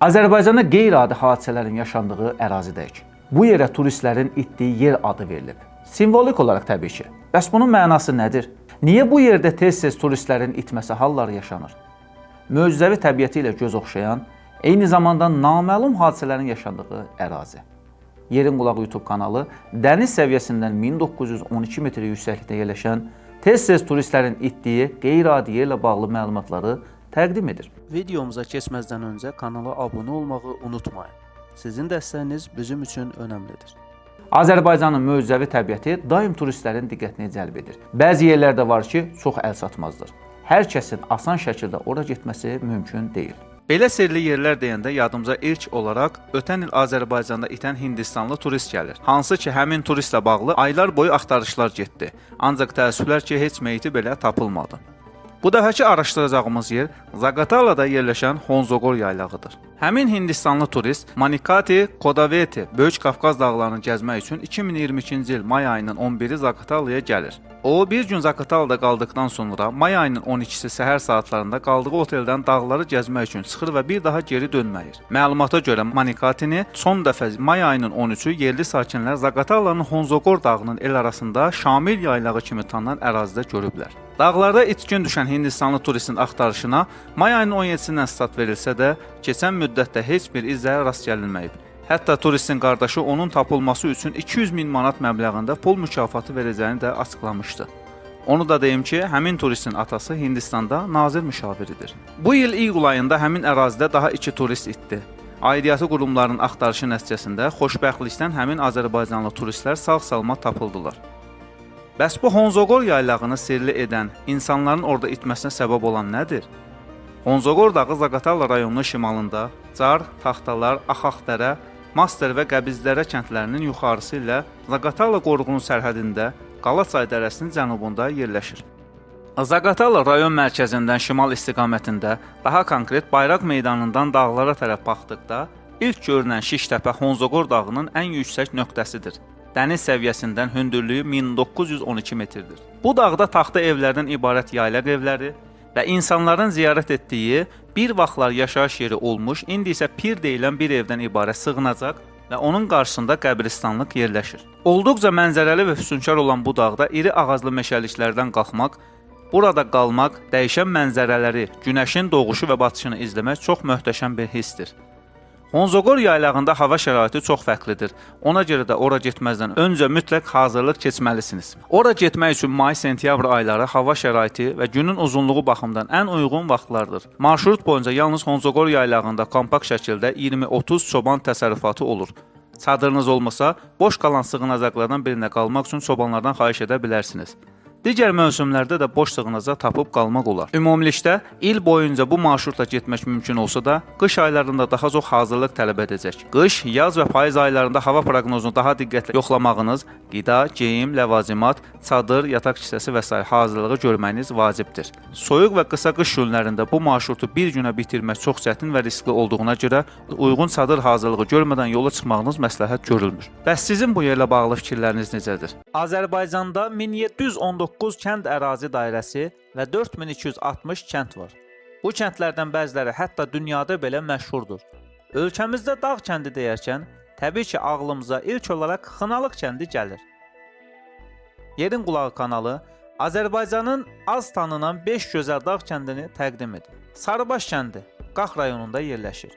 Azərbaycanda qeyri-adi hadisələrin yaşandığı ərazidəyik. Bu yerə turistlərin itdiyi yer adı verilib. Simvolik olaraq təbii ki. Bəs bunun mənası nədir? Niyə bu yerdə tez-tez turistlərin itməsi halları yaşanır? Möcüzəvi təbiəti ilə göz oxşayan, eyni zamanda naməlum hadisələrin yaşandığı ərazi. Yerin Qulağı YouTube kanalı dəniz səviyyəsindən 1912 metr yüksəklikdə yerləşən, tez-tez turistlərin itdiyi qeyri-adi yerlə bağlı məlumatları təqdim edir. Videomuza keçməzdən öncə kanala abunə olmağı unutmayın. Sizin dəstəyiniz bizim üçün önəmlidir. Azərbaycanın möcüzəvi təbiəti daim turistlərin diqqətini cəlb edir. Bəzi yerlərdə var ki, çox əlçatmazdır. Hər kəsin asan şəkildə ora getməsi mümkün deyil. Belə sirli yerlər deyəndə yadımıza ilk olaraq ötən il Azərbaycanda itən Hindistanlı turist gəlir. Hansı ki, həmin turistlə bağlı aylar boyu axtarışlar getdi. Ancaq təəssüflər ki, heç meyiti belə tapılmadı. Bu dəfəki araşdıracağımız yer Zaqatalada yerləşən Honzogor yaylağıdır. Həmin Hindistanlı turist Manikati Kodaveti Böyük Qafqaz dağlarını gəzmək üçün 2022-ci il may ayının 11-i Zaqatalaya gəlir. O, bir gün Zaqatalada qaldıqdan sonra may ayının 12-si səhər saatlarında qaldığı oteldən dağları gəzmək üçün çıxır və bir daha geri dönməyir. Məlumata görə Manikatini son dəfə may ayının 13-ü yerli sakinlər Zaqatalanın Honzogor dağının el arasında Şamil yaylağı kimi tanınan ərazidə görüblər. Dağlarda itkin düşən Hindistanlı turistin axtarışına may ayının 17-sindən start verilsə də, keçən müddətdə heç bir izə rast gəlinməyib. Hətta turistin qardaşı onun tapılması üçün 200 min manat məbləğində pul mükafatı verəcəyini də açıqlamışdı. Onu da deyim ki, həmin turistin atası Hindistanda nazir müşaviridir. Bu il iyul ayında həmin ərazidə daha 2 turist itdi. Aidiyyatı qurumların axtarışı nəticəsində xoşbəxtlikdən həmin Azərbaycanlı turistlər sağ-salamat tapıldılar. Bəs bu Honzogor yaylağını sirli edən, insanların orada itməsinə səbəb olan nədir? Honzogor dağı Zaqatala rayonunun şimalında Car, Taxtalar, Axaqdərə, Master və Qəbizdərə kəndlərinin yuxarısı ilə Zaqatala qoruğunun sərhədində Qalaçay dərəsinin cənubunda yerləşir. Zaqatala rayon mərkəzindən şimal istiqamətində, daha konkret Bayraq meydanından dağlara tərəf baxdıqda, ilk görünən Şiştəpə Honzogor dağının ən yüksək nöqtəsidir. Dəniz səviyyəsindən hündürlüyü 1912 metrdir. Bu dağda taxta evlərdən ibarət yaylaq evləri və insanların ziyarət etdiyi, bir vaxtlar yaşayış yeri olmuş, indi isə pir deyilən bir evdən ibarət sığınacaq və onun qarşısında qəbristanlıq yerləşir. Olduqca mənzərəli və füsunkar olan bu dağda iri ağaclı meşəliklərdən qalxmaq, burada qalmaq, dəyişən mənzərələri, günəşin doğuşu və batışını izləmək çox möhtəşəm bir hissdir. Honzogor yaylağında hava şəraiti çox fərqlidir. Ona görə də ora getməzdən öncə mütləq hazırlıq keçməlisiniz. Ora getmək üçün may-sentyabr ayları hava şəraiti və günün uzunluğu baxımından ən uyğun vaxtlardır. Marşrut boyunca yalnız Honzogor yaylağında kompakt şəkildə 20-30 çoban təsərrüfatı olur. Çadırınız olmasa, boş qalan sığınacaqlardan birində qalmaq üçün çobanlardan xahiş edə bilərsiniz. Digər mövsümlərdə də boş sığınacaq tapıb qalmaq olar. Ümumilikdə, il boyunca bu marşrutla getmək mümkün olsa da, qış aylarında daha çox hazırlıq tələb edəcək. Qış, yaz və payız aylarında hava proqnozunu daha diqqətlə yoxlamağınız, qida, geyim, ləvazimat, çadır, yataq kisəsi və s. hazırlığı görməyiniz vacibdir. Soyuq və qısa qış günlərində bu marşrutu bir günə bitirmək çox çətin və riskli olduğuna görə uyğun çadır hazırlığı görmədən yola çıxmağınız məsləhət görülmür. Bəs sizin bu yerlə bağlı fikirləriniz necədir? Azərbaycanda 1719 kənd ərazi dairəsi və 4260 kənd var. Bu kəndlərdən bəziləri hətta dünyada belə məşhurdur. Ölkəmizdə dağ kəndi deyərkən, təbii ki, ağlımıza ilk olaraq Xınalıq kəndi gəlir. Yerin Qulağı kanalı Azərbaycanın az tanınan 5 gözəl dağ kəndini təqdim edir. Sarıbaş kəndi Qax rayonunda yerləşir.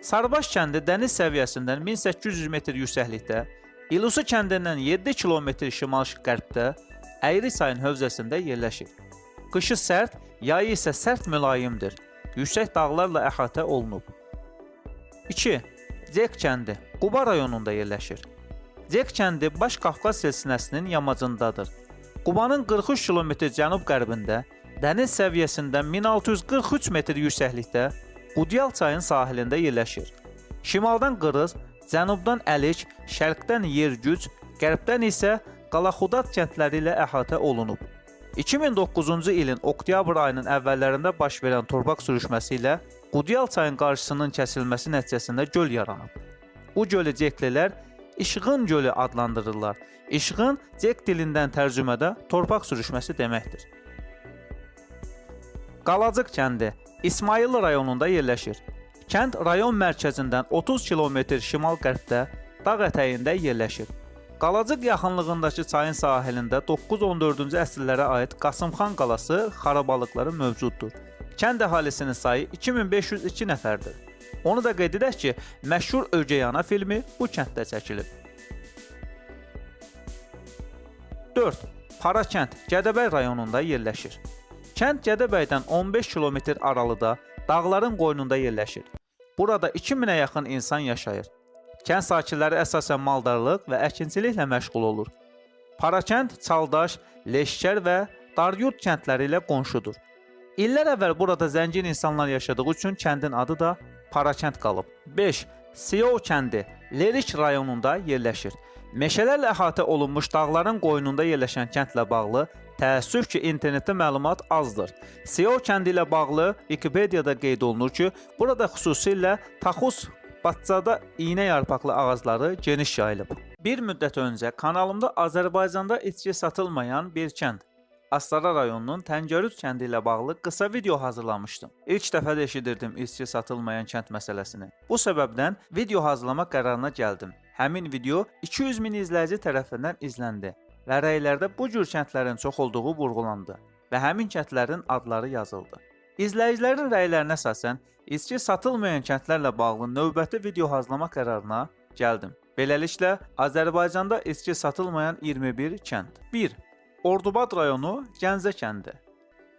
Sarıbaş kəndi dəniz səviyyəsindən 1800 metr yüksəklikdə, İlusu kəndindən 7 kilometr şimal-qərbdə, Əyri çayın hövzəsində yerləşir. Qışı sərt, yayı isə sərt mülayimdir. Yüksək dağlarla əhatə olunub. 2. Cek kəndi Quba rayonunda yerləşir. Cek kəndi Baş Qafqaz silsiləsinin yamacındadır. Qubanın 43 km cənub-qərbində, dəniz səviyyəsindən 1643 metr yüksəklikdə, Qudyal çayın sahilində yerləşir. Şimaldan Qırız, cənubdan Əlik, şərqdən Yergüc, qərbdən isə Qalaxudat kəndləri ilə əhatə olunub. 2009-cu ilin oktyabr ayının əvvəllərində baş verən torpaq sürüşməsi ilə Qudyal çayın qarşısının kəsilməsi nəticəsində göl yaranıb. Bu gölü ceklilər İşğın gölü adlandırırlar. İşğın cek dilindən tərcümədə torpaq sürüşməsi deməkdir. Qalacıq kəndi İsmayıllı rayonunda yerləşir. Kənd rayon mərkəzindən 30 km şimal-qərbdə dağ ətəyində yerləşir. Qalacıq yaxınlığındakı çayın sahilində 9-14-cü əsrlərə aid Qasımxan qalası xarabalıqları mövcuddur. Kənd əhalisinin sayı 2502 nəfərdir. Onu da qeyd edək ki, məşhur Ögey Ana filmi bu kənddə çəkilib. 4. Parakənd Gədəbəy rayonunda yerləşir. Kənd Gədəbəydən 15 km aralıda dağların qoynunda yerləşir. Burada 2000-ə yaxın insan yaşayır. Kənd sakinləri əsasən maldarlıq və əkinçiliklə məşğul olur. Parakənd Çaldaş, Leşkər və Daryurt kəndləri ilə qonşudur. İllər əvvəl burada zəngin insanlar yaşadığı üçün kəndin adı da Parakənd qalıb. 5. Siyov kəndi Lerik rayonunda yerləşir. Meşələrlə əhatə olunmuş dağların qoynunda yerləşən kəndlə bağlı təəssüf ki, internetdə məlumat azdır. Siyov kəndi ilə bağlı Wikipediyada qeyd olunur ki, burada xüsusilə taxus Batçada iynə yarpaqlı ağacları geniş yayılıb. Bir müddət öncə kanalımda Azərbaycanda içki satılmayan bir kənd, Astara rayonunun Təngərüd kəndi ilə bağlı qısa video hazırlamışdım. İlk dəfə də eşidirdim içki satılmayan kənd məsələsini. Bu səbəbdən video hazırlamaq qərarına gəldim. Həmin video 200 min izləyici tərəfindən izləndi və rəylərdə bu cür kəndlərin çox olduğu vurğulandı və həmin kəndlərin adları yazıldı. İzləyicilərin rəylərinə əsasən içki satılmayan kəndlərlə bağlı növbəti video hazırlamaq qərarına gəldim. Beləliklə, Azərbaycanda içki satılmayan 21 kənd. 1. Ordubad rayonu Gəncə kəndi.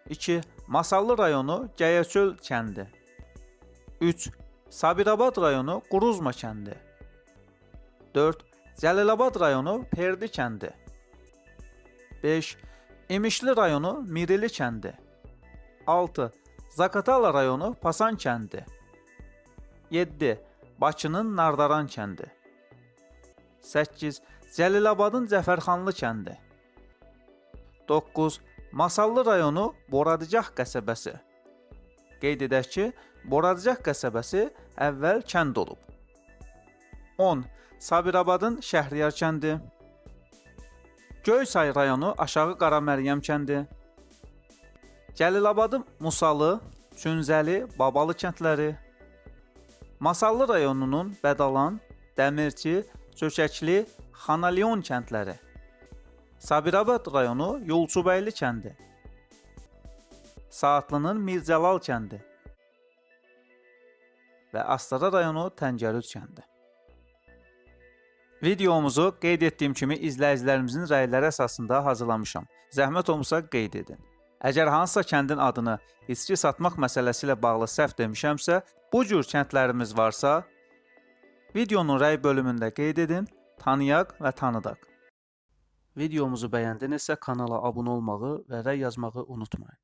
2. Masallı rayonu Gəyəçöl kəndi. 3. Sabirabad rayonu Quruzma kəndi. 4. Cəlilabad rayonu Perdi kəndi. 5. İmişli rayonu Mirili kəndi. 6. Zaqatala rayonu Pasan kəndi. 7. Bakının Nardaran kəndi. 8. Cəlilabadın Cəfərxanlı kəndi. 9. Masallı rayonu Boradigah qəsəbəsi. Qeyd edək ki, Boradigah qəsəbəsi əvvəl kənd olub. 10. Sabirabadın Şəhriyar kəndi. Göysay rayonu Aşağı Qaraməryəm kəndi. Cəlilabadın Musalı, Çünzəli, Babalı kəndləri. Masallı rayonunun Bədalan, Dəmirçi, Çökəkli, Xanalyon kəndləri. Sabirabad rayonu Yolçubəyli kəndi. Saatlının Mircəlal kəndi. Və Astara rayonu Təngərüd kəndi. Videomuzu qeyd etdiyim kimi izləyicilərimizin rəyləri əsasında hazırlamışam. Zəhmət olmasa qeyd edin. Əgər hansısa kəndin adını içki satmaq məsələsi ilə bağlı səhv demişəmsə, bu cür kəndlərimiz varsa, videonun rəy bölümündə qeyd edin, tanıyaq və tanıdaq. Videomuzu bəyəndinizsə kanala abunə olmağı və rəy yazmağı unutmayın.